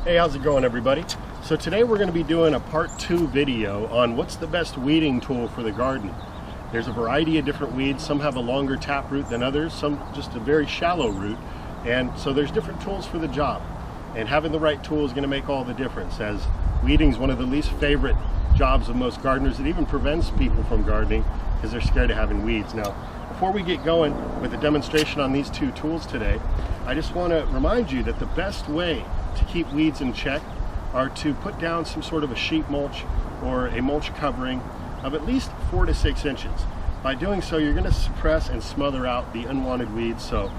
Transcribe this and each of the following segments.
Hey, how's it going, everybody? So today we're going to be doing a part 2 video on what's the best weeding tool for the garden. There's a variety of different weeds. Some have a longer tap root than others, some just a very shallow root, and so there's different tools for the job. And having the right tool is going to make all the difference, as weeding is one of the least favorite jobs of most gardeners. It even prevents people from gardening because they're scared of having weeds. Now, before we get going with a demonstration on these two tools today, I just want to remind you that the best way to keep weeds in check are to put down some sort of a sheet mulch or a mulch covering of at least 4 to 6 inches. By doing so, you're going to suppress and smother out the unwanted weeds. So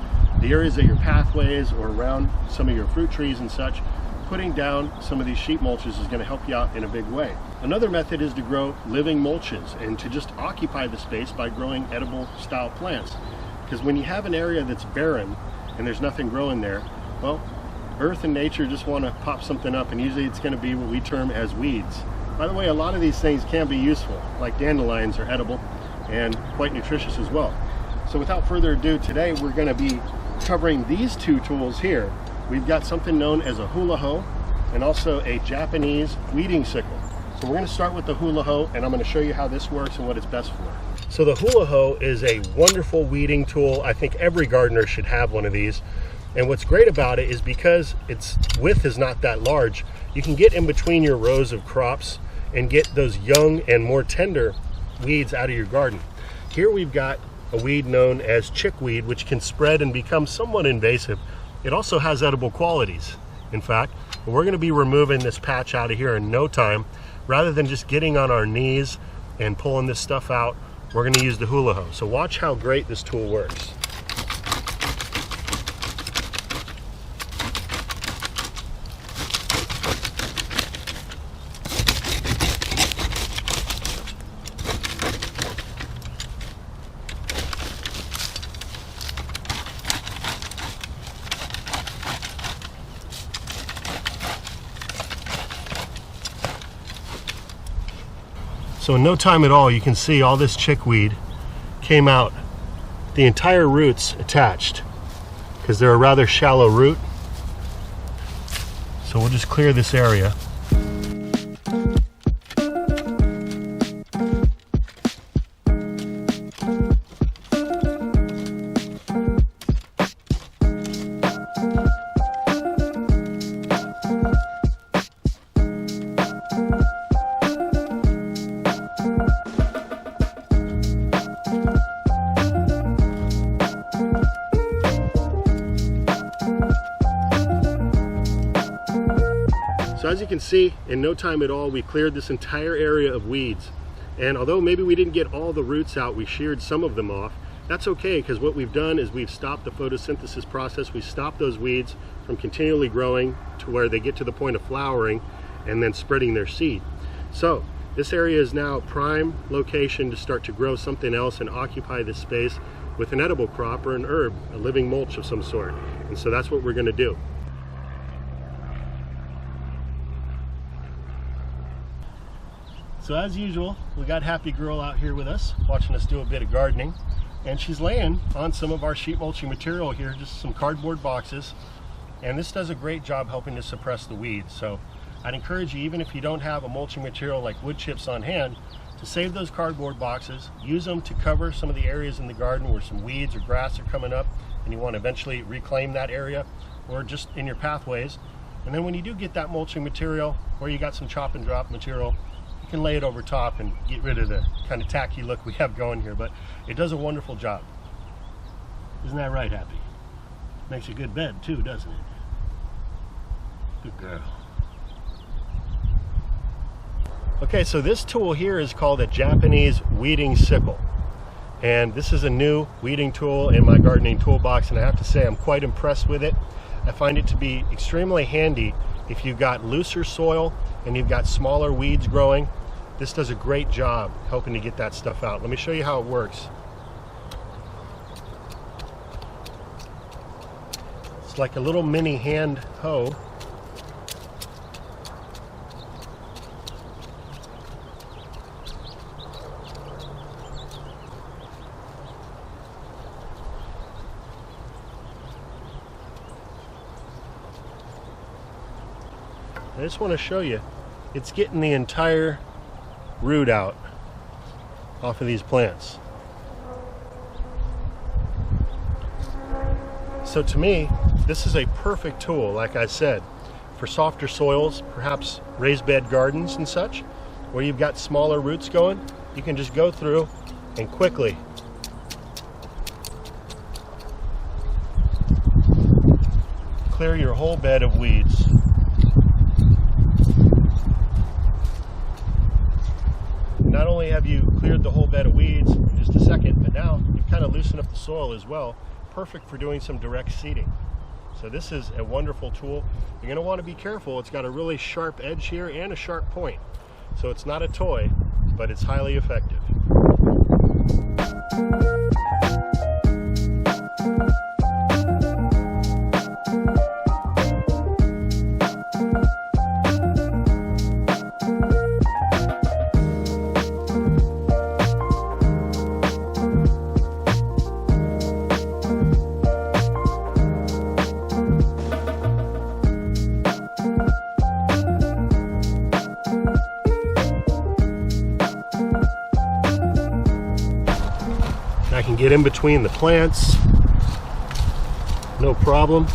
the areas of your pathways or around some of your fruit trees and such, putting down some of these sheet mulches is going to help you out in a big way. Another method is to grow living mulches and to just occupy the space by growing edible style plants. Because when you have an area that's barren and there's nothing growing there, well, earth and nature just want to pop something up, and usually it's going to be what we term as weeds. By the way, a lot of these things can be useful, like dandelions are edible and quite nutritious as well. So without further ado, today we're going to be covering these two tools here. We've got something known as a Hula Hoe and also a Japanese weeding sickle. So we're going to start with the Hula Hoe, and I'm going to show you how this works and what it's best for. So the Hula Hoe is a wonderful weeding tool. I think every gardener should have one of these. And what's great about it is because its width is not that large, you can get in between your rows of crops and get those young and more tender weeds out of your garden. Here we've got a weed known as chickweed, which can spread and become somewhat invasive. It also has edible qualities. In fact, we're going to be removing this patch out of here in no time. Rather than just getting on our knees and pulling this stuff out, we're going to use the Hula Hoe. So watch how great this tool works. So in no time at all, you can see all this chickweed came out, the entire roots attached, because they're a rather shallow root. So we'll just clear this area. So as you can see, in no time at all, we cleared this entire area of weeds. And although maybe we didn't get all the roots out, we sheared some of them off. That's okay, because what we've done is we've stopped the photosynthesis process. We stopped those weeds from continually growing to where they get to the point of flowering and then spreading their seed. So this area is now a prime location to start to grow something else and occupy this space with an edible crop or an herb, a living mulch of some sort. And so that's what we're going to do. So as usual, we got Happy Girl out here with us, watching us do a bit of gardening. And she's laying on some of our sheet mulching material here, just some cardboard boxes. And this does a great job helping to suppress the weeds. So I'd encourage you, even if you don't have a mulching material like wood chips on hand, to save those cardboard boxes, use them to cover some of the areas in the garden where some weeds or grass are coming up and you want to eventually reclaim that area, or just in your pathways. And then when you do get that mulching material, or you got some chop and drop material, you can lay it over top and get rid of the kind of tacky look we have going here, but it does a wonderful job. Isn't that right, Happy? Makes a good bed too, doesn't it? Good girl. Okay, so this tool here is called a Japanese weeding sickle. And this is a new weeding tool in my gardening toolbox, and I have to say I'm quite impressed with it. I find it to be extremely handy if you've got looser soil and you've got smaller weeds growing. This does a great job helping to get that stuff out. Let me show you how it works. It's like a little mini hand hoe. I just want to show you, it's getting the entire root out off of these plants. So to me, this is a perfect tool, like I said, for softer soils, perhaps raised bed gardens and such, where you've got smaller roots going. You can just go through and quickly clear your whole bed of weeds. Not only have you cleared the whole bed of weeds in just a second, but now you've kind of loosened up the soil as well. Perfect for doing some direct seeding. So this is a wonderful tool. You're going to want to be careful. It's got a really sharp edge here and a sharp point. So it's not a toy, but it's highly effective. I can get in between the plants, no problem.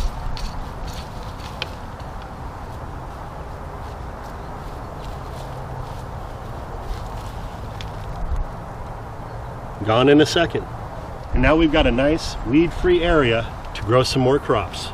Gone in a second. And now we've got a nice weed-free area to grow some more crops.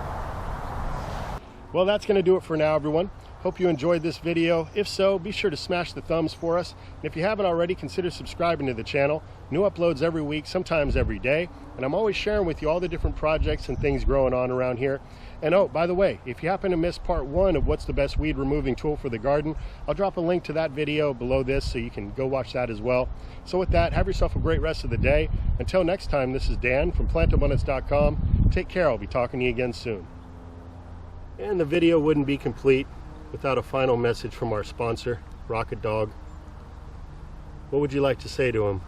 Well, that's going to do it for now, everyone. Hope you enjoyed this video. If so, be sure to smash the thumbs for us. And if you haven't already, consider subscribing to the channel. New uploads every week, sometimes every day. And I'm always sharing with you all the different projects and things growing on around here. And oh, by the way, if you happen to miss part 1 of what's the best weed removing tool for the garden, I'll drop a link to that video below this so you can go watch that as well. So with that, have yourself a great rest of the day. Until next time, this is Dan from plantabundance.com. Take care. I'll be talking to you again soon. And the video wouldn't be complete without a final message from our sponsor, Rocket Dog. What would you like to say to him?